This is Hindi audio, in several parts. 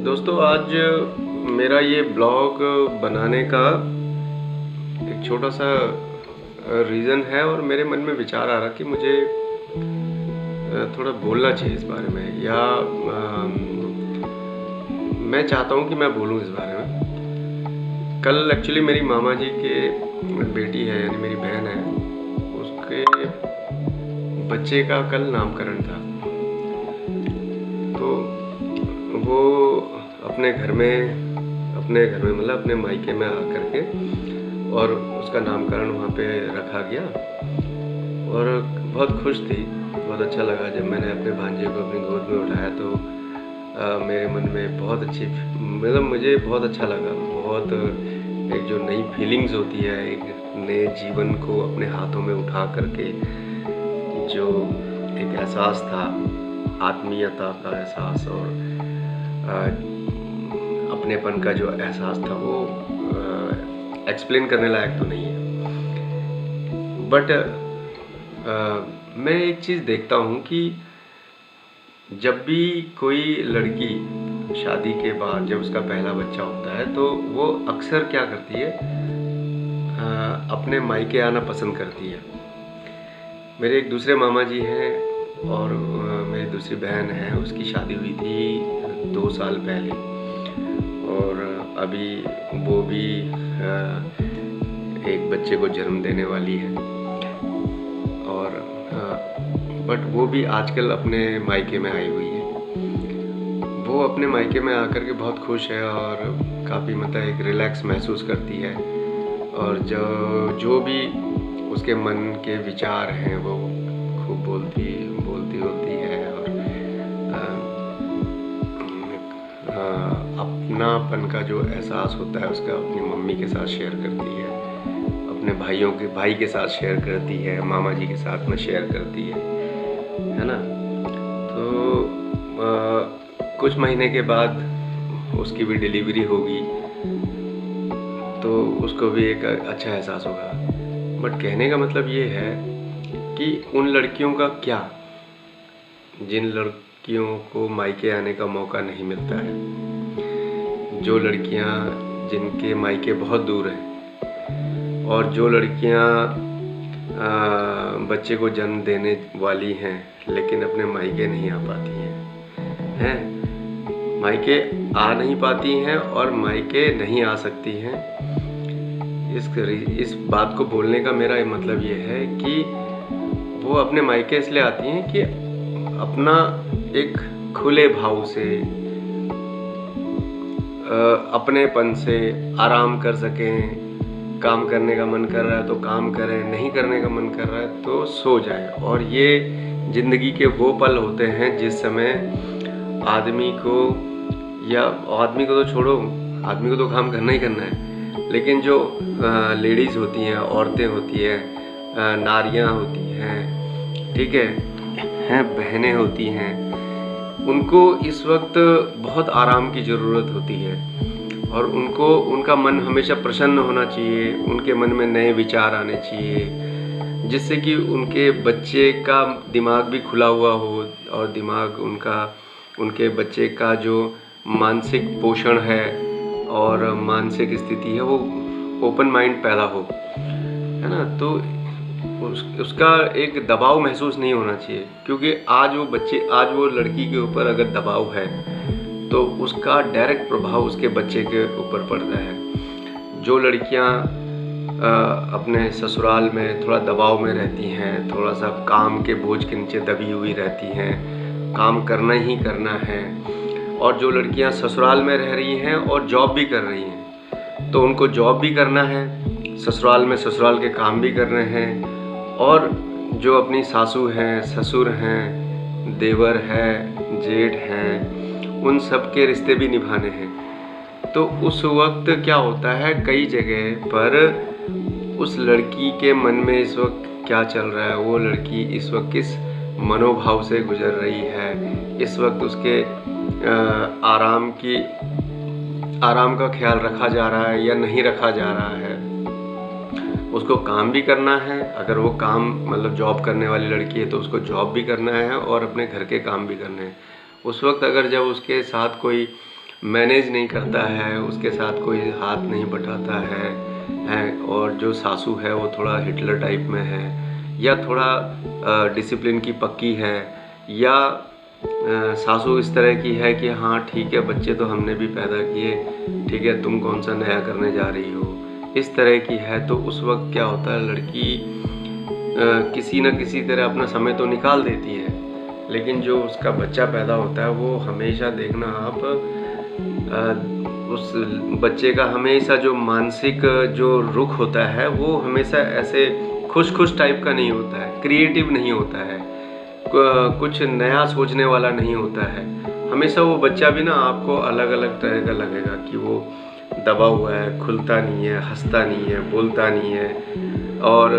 दोस्तों, आज मेरा ये ब्लॉग बनाने का एक छोटा सा रीज़न है और मेरे मन में विचार आ रहा कि मुझे थोड़ा बोलना चाहिए इस बारे में, या मैं चाहता हूँ कि मैं बोलूँ इस बारे में। कल एक्चुअली मेरी मामा जी के बेटी है, यानी मेरी बहन है, उसके बच्चे का कल नामकरण था। तो वो अपने घर में मतलब अपने मायके में आकर के और उसका नामकरण वहाँ पे रखा गया और बहुत खुश थी। बहुत अच्छा लगा जब मैंने अपने भांजे को अपनी गोद में उठाया तो मेरे मन में बहुत अच्छी, मतलब मुझे बहुत अच्छा लगा। बहुत एक जो नई फीलिंग्स होती है, एक नए जीवन को अपने हाथों में उठा करके जो एक एहसास था, आत्मीयता का एहसास और अपनेपन का जो एहसास था, वो एक्सप्लेन करने लायक तो नहीं है। बट मैं एक चीज़ देखता हूँ कि जब भी कोई लड़की शादी के बाद जब उसका पहला बच्चा होता है तो वो अक्सर क्या करती है, अपने मायके आना पसंद करती है। मेरे एक दूसरे मामा जी हैं और मेरी दूसरी बहन है, उसकी शादी हुई थी 2 साल पहले और अभी वो भी एक बच्चे को जन्म देने वाली है। और बट वो भी आजकल अपने मायके में आई हुई है। वो अपने मायके में आकर के बहुत खुश है और काफ़ी मतलब एक रिलैक्स महसूस करती है, और जो भी उसके मन के विचार हैं वो खूब बोलती है और अपनापन का जो एहसास होता है उसका अपनी मम्मी के साथ शेयर करती है, अपने भाई के साथ शेयर करती है, मामा जी के साथ में शेयर करती है ना। तो कुछ महीने के बाद उसकी भी डिलीवरी होगी तो उसको भी एक अच्छा एहसास होगा। बट कहने का मतलब ये है कि उन लड़कियों का क्या, जिन लड़कियों को मायके आने का मौका नहीं मिलता है, जो लड़कियां जिनके मायके बहुत दूर हैं और जो लड़कियां बच्चे को जन्म देने वाली हैं लेकिन अपने मायके नहीं आ पाती हैं, मायके आ नहीं पाती हैं और मायके नहीं आ सकती हैं। इस बात को बोलने का मेरा मतलब ये है कि वो अपने मायके इसलिए आती हैं कि अपना एक खुले भाव से, अपनेपन से आराम कर सकें। काम करने का मन कर रहा है तो काम करें, नहीं करने का मन कर रहा है तो सो जाए। और ये ज़िंदगी के वो पल होते हैं जिस समय आदमी को, या आदमी को तो छोड़ो, आदमी को तो काम करना ही करना है, लेकिन जो लेडीज़ होती हैं, औरतें होती हैं, नारियां होती हैं, ठीक है, बहनें होती हैं, उनको इस वक्त बहुत आराम की ज़रूरत होती है और उनको उनका मन हमेशा प्रसन्न होना चाहिए, उनके मन में नए विचार आने चाहिए जिससे कि उनके बच्चे का दिमाग भी खुला हुआ हो और दिमाग उनके बच्चे का जो मानसिक पोषण है और मानसिक स्थिति है वो ओपन माइंड पैदा हो, है ना। तो उसका एक दबाव महसूस नहीं होना चाहिए, क्योंकि आज वो लड़की के ऊपर अगर दबाव है तो उसका डायरेक्ट प्रभाव उसके बच्चे के ऊपर पड़ता है। जो लड़कियां अपने ससुराल में थोड़ा दबाव में रहती हैं, थोड़ा सा काम के बोझ के नीचे दबी हुई रहती हैं, काम करना ही करना है, और जो लड़कियां ससुराल में रह रही हैं और जॉब भी कर रही हैं तो उनको जॉब भी करना है, ससुराल में ससुराल के काम भी करने हैं, और जो अपनी सासू हैं, ससुर हैं, देवर है, जेठ हैं, उन सब के रिश्ते भी निभाने हैं। तो उस वक्त क्या होता है, कई जगह पर उस लड़की के मन में इस वक्त क्या चल रहा है, वो लड़की इस वक्त किस मनोभाव से गुजर रही है, इस वक्त उसके आराम का ख्याल रखा जा रहा है या नहीं रखा जा रहा है। उसको काम भी करना है, अगर वो काम मतलब जॉब करने वाली लड़की है तो उसको जॉब भी करना है और अपने घर के काम भी करने हैं। उस वक्त अगर जब उसके साथ कोई मैनेज नहीं करता है, उसके साथ कोई हाथ नहीं बटाता है और जो सासू है वो थोड़ा हिटलर टाइप में है या थोड़ा डिसिप्लिन की पक्की है, या सासू इस तरह की है कि हाँ ठीक है बच्चे तो हमने भी पैदा किए, ठीक है तुम कौन सा नया करने जा रही हो, इस तरह की है, तो उस वक्त क्या होता है, लड़की किसी न किसी तरह अपना समय तो निकाल देती है, लेकिन जो उसका बच्चा पैदा होता है वो हमेशा देखना आप उस बच्चे का हमेशा जो मानसिक जो रुख होता है वो हमेशा ऐसे खुश खुश टाइप का नहीं होता है, क्रिएटिव नहीं होता है, कुछ नया सोचने वाला नहीं होता है। हमेशा वो बच्चा भी ना आपको अलग अलग तरह का लगेगा कि वो दबा हुआ है, खुलता नहीं है, हंसता नहीं है, बोलता नहीं है, और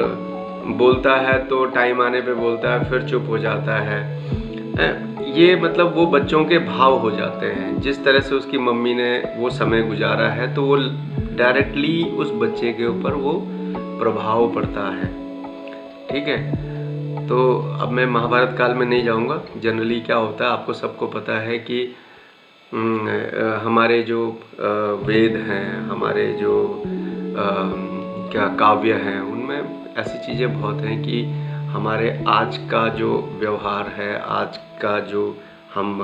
बोलता है तो टाइम आने पे बोलता है फिर चुप हो जाता है। ये मतलब वो बच्चों के भाव हो जाते हैं, जिस तरह से उसकी मम्मी ने वो समय गुजारा है तो वो डायरेक्टली उस बच्चे के ऊपर वो प्रभाव पड़ता है। ठीक है, तो अब मैं महाभारत काल में नहीं जाऊंगा। जनरली क्या होता है आपको सबको पता है कि हमारे जो वेद हैं, हमारे जो क्या काव्य हैं, उनमें ऐसी चीज़ें बहुत हैं कि हमारे आज का जो व्यवहार है, आज का जो हम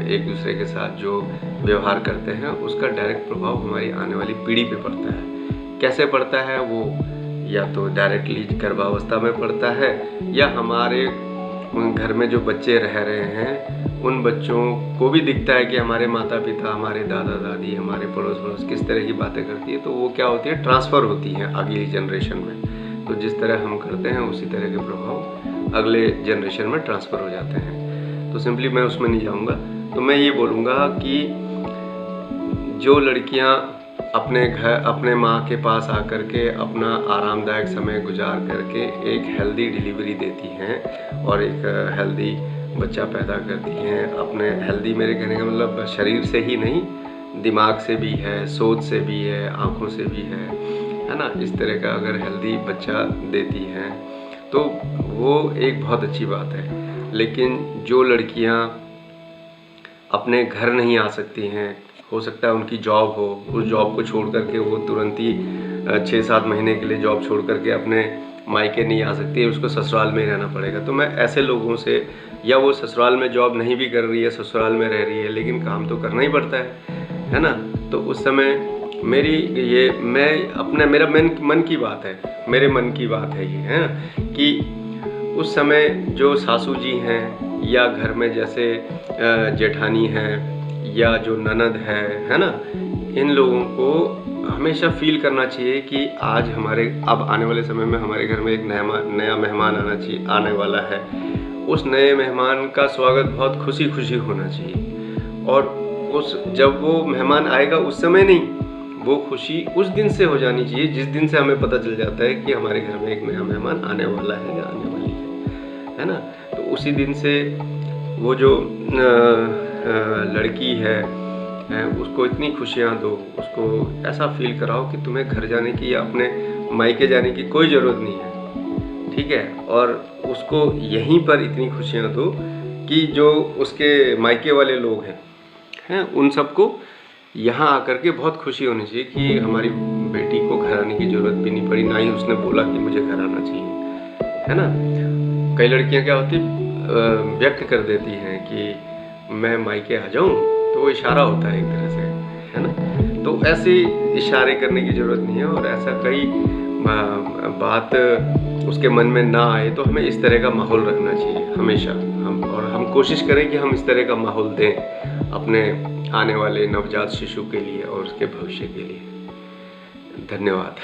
एक दूसरे के साथ जो व्यवहार करते हैं उसका डायरेक्ट प्रभाव हमारी आने वाली पीढ़ी पे पड़ता है। कैसे पड़ता है वो, या तो डायरेक्टली गर्भावस्था में पड़ता है, या हमारे घर में जो बच्चे रह रहे हैं उन बच्चों को भी दिखता है कि हमारे माता पिता, हमारे दादा दादी, हमारे पड़ोस किस तरह की बातें करती है, तो वो क्या होती है, ट्रांसफ़र होती है अगली जनरेशन में। तो जिस तरह हम करते हैं उसी तरह के प्रभाव अगले जनरेशन में ट्रांसफ़र हो जाते हैं। तो सिंपली मैं उसमें नहीं जाऊँगा। तो मैं ये बोलूँगा कि जो लड़कियाँ अपने घर, अपने माँ के पास आकर के अपना आरामदायक समय गुजार करके एक हेल्दी डिलीवरी देती हैं और एक हेल्दी बच्चा पैदा करती हैं, अपने हेल्दी मेरे कहने का मतलब शरीर से ही नहीं, दिमाग से भी है, सोच से भी है, आँखों से भी है ना, इस तरह का अगर हेल्दी बच्चा देती हैं तो वो एक बहुत अच्छी बात है। लेकिन जो लड़कियाँ अपने घर नहीं आ सकती हैं, हो सकता है उनकी जॉब हो, उस जॉब को छोड़ करके वो तुरंत ही 6-7 महीने के लिए जॉब छोड़ करके अपने मायके नहीं आ सकती है, उसको ससुराल में ही रहना पड़ेगा। तो मैं ऐसे लोगों से, या वो ससुराल में जॉब नहीं भी कर रही है, ससुराल में रह रही है, लेकिन काम तो करना ही पड़ता है ना, तो उस समय मेरी ये मेरा मन की बात है, मेरे मन की बात है ये, है ना, कि उस समय जो सासू जी हैं या घर में जैसे जेठानी हैं या जो ननद है ना, इन लोगों को हमेशा फील करना चाहिए कि आज अब आने वाले समय में हमारे घर में एक नया मेहमान आने वाला है। उस नए मेहमान का स्वागत बहुत खुशी खुशी होना चाहिए, और जब वो मेहमान आएगा उस समय नहीं, वो खुशी उस दिन से हो जानी चाहिए जिस दिन से हमें पता चल जाता है कि हमारे घर में एक नया मेहमान आने वाला है या आने वाली है ना। तो उसी दिन से वो जो लड़की है उसको इतनी खुशियाँ दो, उसको ऐसा फील कराओ कि तुम्हें घर जाने की या अपने मायके जाने की कोई ज़रूरत नहीं है, ठीक है, और उसको यहीं पर इतनी खुशियाँ दो कि जो उसके मायके वाले लोग हैं उन सबको यहाँ आकर के बहुत खुशी होनी चाहिए कि हमारी बेटी को घर आने की ज़रूरत भी नहीं पड़ी, ना ही उसने बोला कि मुझे घर आना चाहिए, है ना। कई लड़कियाँ क्या होती व्यक्त कर देती हैं कि मैं मायके आ जाऊँ, तो वो इशारा होता है एक तरह से, है ना। तो ऐसे इशारे करने की ज़रूरत नहीं है, और ऐसा कई बात उसके मन में ना आए, तो हमें इस तरह का माहौल रखना चाहिए हमेशा, हम कोशिश करें कि हम इस तरह का माहौल दें अपने आने वाले नवजात शिशु के लिए और उसके भविष्य के लिए। धन्यवाद।